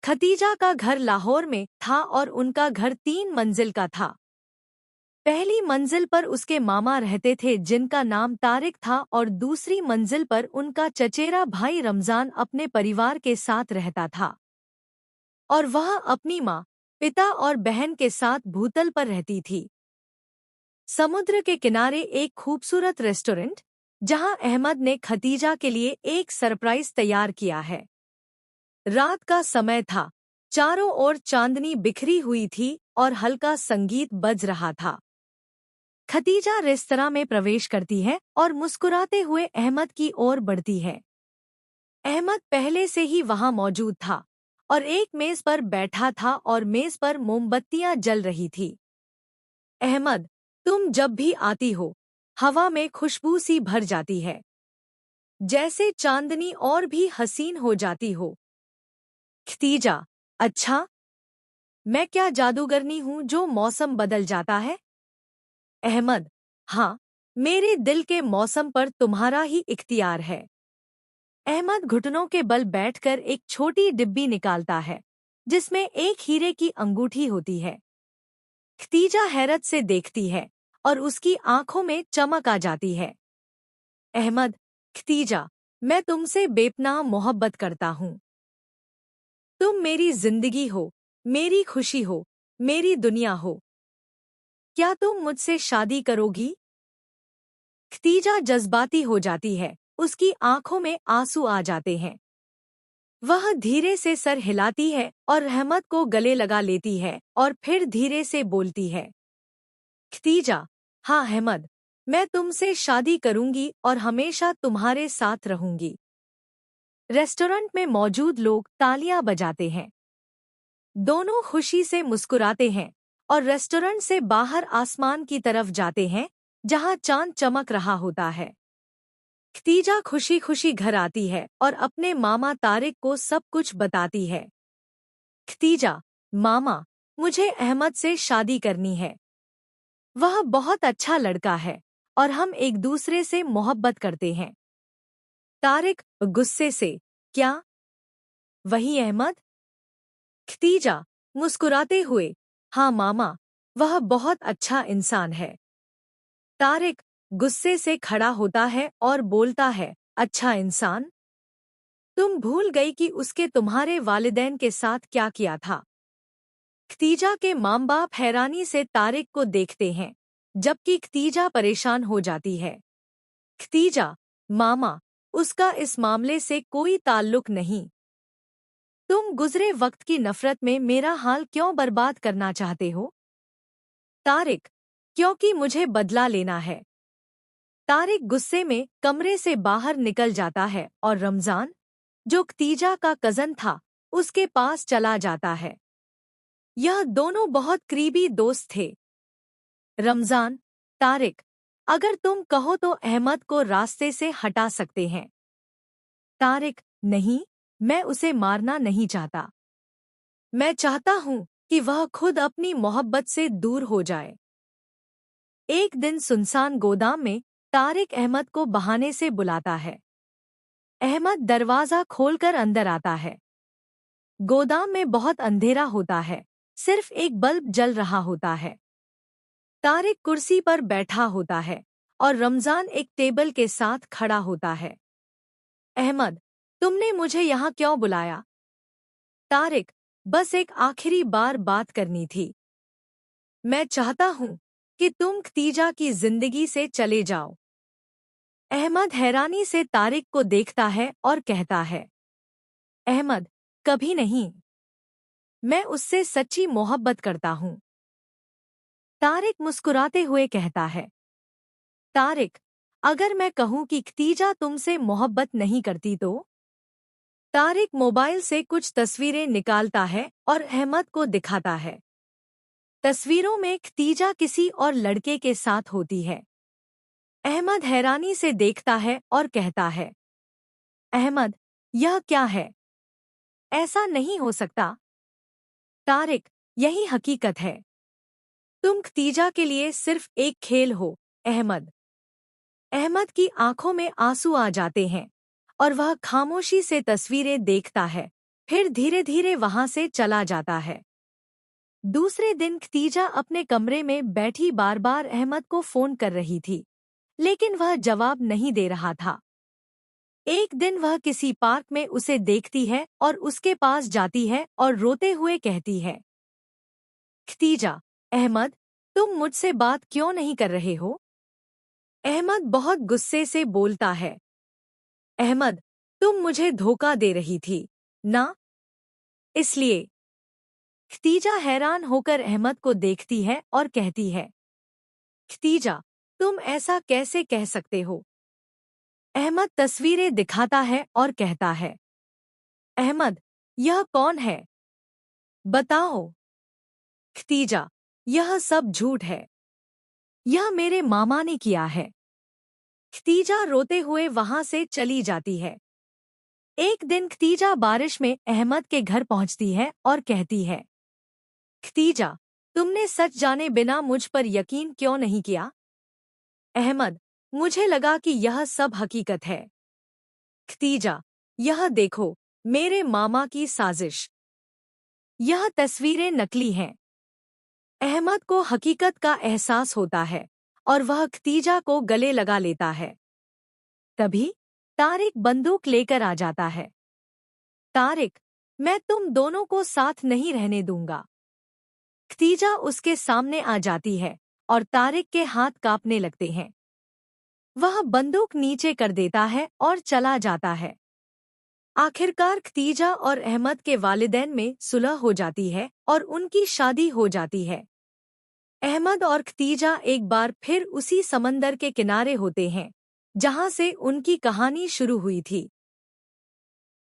Khadija का घर लाहौर में था और उनका घर 3 मंजिल का था। पहली मंजिल पर उसके मामा रहते थे जिनका नाम तारिक था और दूसरी मंजिल पर उनका चचेरा भाई रमजान अपने परिवार के साथ रहता था और वह अपनी माँ, पिता और बहन के साथ भूतल पर रहती थी। समुद्र के किनारे एक खूबसूरत रेस्टोरेंट, जहां अहमद ने खतीजा के लिए एक सरप्राइज तैयार किया है। रात का समय था, चारों ओर चांदनी बिखरी हुई थी और हल्का संगीत बज रहा था। खतीजा रेस्तरां में प्रवेश करती है और मुस्कुराते हुए अहमद की ओर बढ़ती है। अहमद पहले से ही वहां मौजूद था और एक मेज पर बैठा था और मेज पर मोमबत्तियां जल रही थी। अहमद, तुम जब भी आती हो, हवा में खुशबू सी भर जाती है, जैसे चांदनी और भी हसीन हो जाती हो। खतीजा, अच्छा, मैं क्या जादूगरनी हूँ जो मौसम बदल जाता है? अहमद, हाँ, मेरे दिल के मौसम पर तुम्हारा ही इख्तियार है। अहमद घुटनों के बल बैठकर एक छोटी डिब्बी निकालता है, जिसमें एक हीरे की अंगूठी होती है। खतीजा हैरत से देखती है और उसकी आंखों में चमक आ जाती है। अहमद, खतीजा, मैं तुमसे बेपनाह मोहब्बत करता हूँ। तुम मेरी जिंदगी हो, मेरी खुशी हो, मेरी दुनिया हो। क्या तुम मुझसे शादी करोगी? खतीजा जज्बाती हो जाती है, उसकी आंखों में आंसू आ जाते हैं। वह धीरे से सर हिलाती है और अहमद को गले लगा लेती है और फिर धीरे से बोलती है। खतीजा, हाँ अहमद, मैं तुमसे शादी करूंगी और हमेशा तुम्हारे साथ रहूंगी। रेस्टोरेंट में मौजूद लोग तालियां बजाते हैं। दोनों खुशी से मुस्कुराते हैं और रेस्टोरेंट से बाहर आसमान की तरफ जाते हैं, जहां चांद चमक रहा होता है। खतीजा खुशी खुशी घर आती है और अपने मामा तारिक को सब कुछ बताती है। खतीजा, मामा, मुझे अहमद से शादी करनी है। वह बहुत अच्छा लड़का है और हम एक दूसरे से मोहब्बत करते हैं। तारिक गुस्से से, क्या? वही अहमद? खतीजा मुस्कुराते हुए, हाँ मामा, वह बहुत अच्छा इंसान है। तारिक गुस्से से खड़ा होता है और बोलता है, अच्छा इंसान? तुम भूल गई कि उसके तुम्हारे वालिदैन के साथ क्या किया था? खतीजा के माँ बाप हैरानी से तारिक को देखते हैं, जबकि खतीजा परेशान हो जाती है। खतीजा, मामा, उसका इस मामले से कोई ताल्लुक नहीं। तुम गुजरे वक्त की नफरत में मेरा हाल क्यों बर्बाद करना चाहते हो? तारिक, क्योंकि मुझे बदला लेना है। तारिक गुस्से में कमरे से बाहर निकल जाता है और रमजान, जो खतीजा का कजन था, उसके पास चला जाता है। यह दोनों बहुत करीबी दोस्त थे। रमजान, तारिक, अगर तुम कहो तो अहमद को रास्ते से हटा सकते हैं। तारिक, नहीं, मैं उसे मारना नहीं चाहता। मैं चाहता हूँ कि वह खुद अपनी मोहब्बत से दूर हो जाए। एक दिन सुनसान गोदाम में तारिक अहमद को बहाने से बुलाता है। अहमद दरवाजा खोलकर अंदर आता है। गोदाम में बहुत अंधेरा होता है, सिर्फ एक बल्ब जल रहा होता है। तारिक कुर्सी पर बैठा होता है और रमजान एक टेबल के साथ खड़ा होता है। अहमद, तुमने मुझे यहाँ क्यों बुलाया? तारिक, बस एक आखिरी बार बात करनी थी। मैं चाहता हूँ कि तुम खतीजा की जिंदगी से चले जाओ। अहमद हैरानी से तारिक को देखता है और कहता है, अहमद, कभी नहीं। मैं उससे सच्ची मोहब्बत करता हूँ। तारिक मुस्कुराते हुए कहता है, तारिक, अगर मैं कहूँ कि खतीजा तुमसे मोहब्बत नहीं करती तो? तारिक मोबाइल से कुछ तस्वीरें निकालता है और अहमद को दिखाता है। तस्वीरों में खतीजा किसी और लड़के के साथ होती है। अहमद हैरानी से देखता है और कहता है, अहमद, यह क्या है? ऐसा नहीं हो सकता। तारिक, यही हकीकत है। तुम खतीजा के लिए सिर्फ एक खेल हो, अहमद। अहमद की आंखों में आंसू आ जाते हैं और वह खामोशी से तस्वीरें देखता है, फिर धीरे धीरे वहां से चला जाता है। दूसरे दिन खतीजा अपने कमरे में बैठी बार बार अहमद को फोन कर रही थी, लेकिन वह जवाब नहीं दे रहा था। एक दिन वह किसी पार्क में उसे देखती है और उसके पास जाती है और रोते हुए कहती है, खतीजा, अहमद, तुम मुझसे बात क्यों नहीं कर रहे हो? अहमद बहुत गुस्से से बोलता है, अहमद, तुम मुझे धोखा दे रही थी ना, इसलिए। खतीजा हैरान होकर अहमद को देखती है और कहती है, खतीजा, तुम ऐसा कैसे कह सकते हो? अहमद तस्वीरें दिखाता है और कहता है, अहमद, यह कौन है? बताओ। खतीजा, यह सब झूठ है। यह मेरे मामा ने किया है। खतीजा रोते हुए वहां से चली जाती है। एक दिन खतीजा बारिश में अहमद के घर पहुंचती है और कहती है, खतीजा, तुमने सच जाने बिना मुझ पर यकीन क्यों नहीं किया? अहमद, मुझे लगा कि यह सब हकीकत है। खतीजा, यह देखो, मेरे मामा की साजिश। यह तस्वीरें नकली हैं। अहमद को हकीकत का एहसास होता है और वह खतीजा को गले लगा लेता है। तभी तारिक बंदूक लेकर आ जाता है। तारिक, मैं तुम दोनों को साथ नहीं रहने दूंगा। खतीजा उसके सामने आ जाती है और तारिक के हाथ कांपने लगते हैं। वह बंदूक नीचे कर देता है और चला जाता है। आखिरकार खतीजा और अहमद के वालिदैन में सुलह हो जाती है और उनकी शादी हो जाती है। अहमद और खतीजा एक बार फिर उसी समंदर के किनारे होते हैं जहां से उनकी कहानी शुरू हुई थी।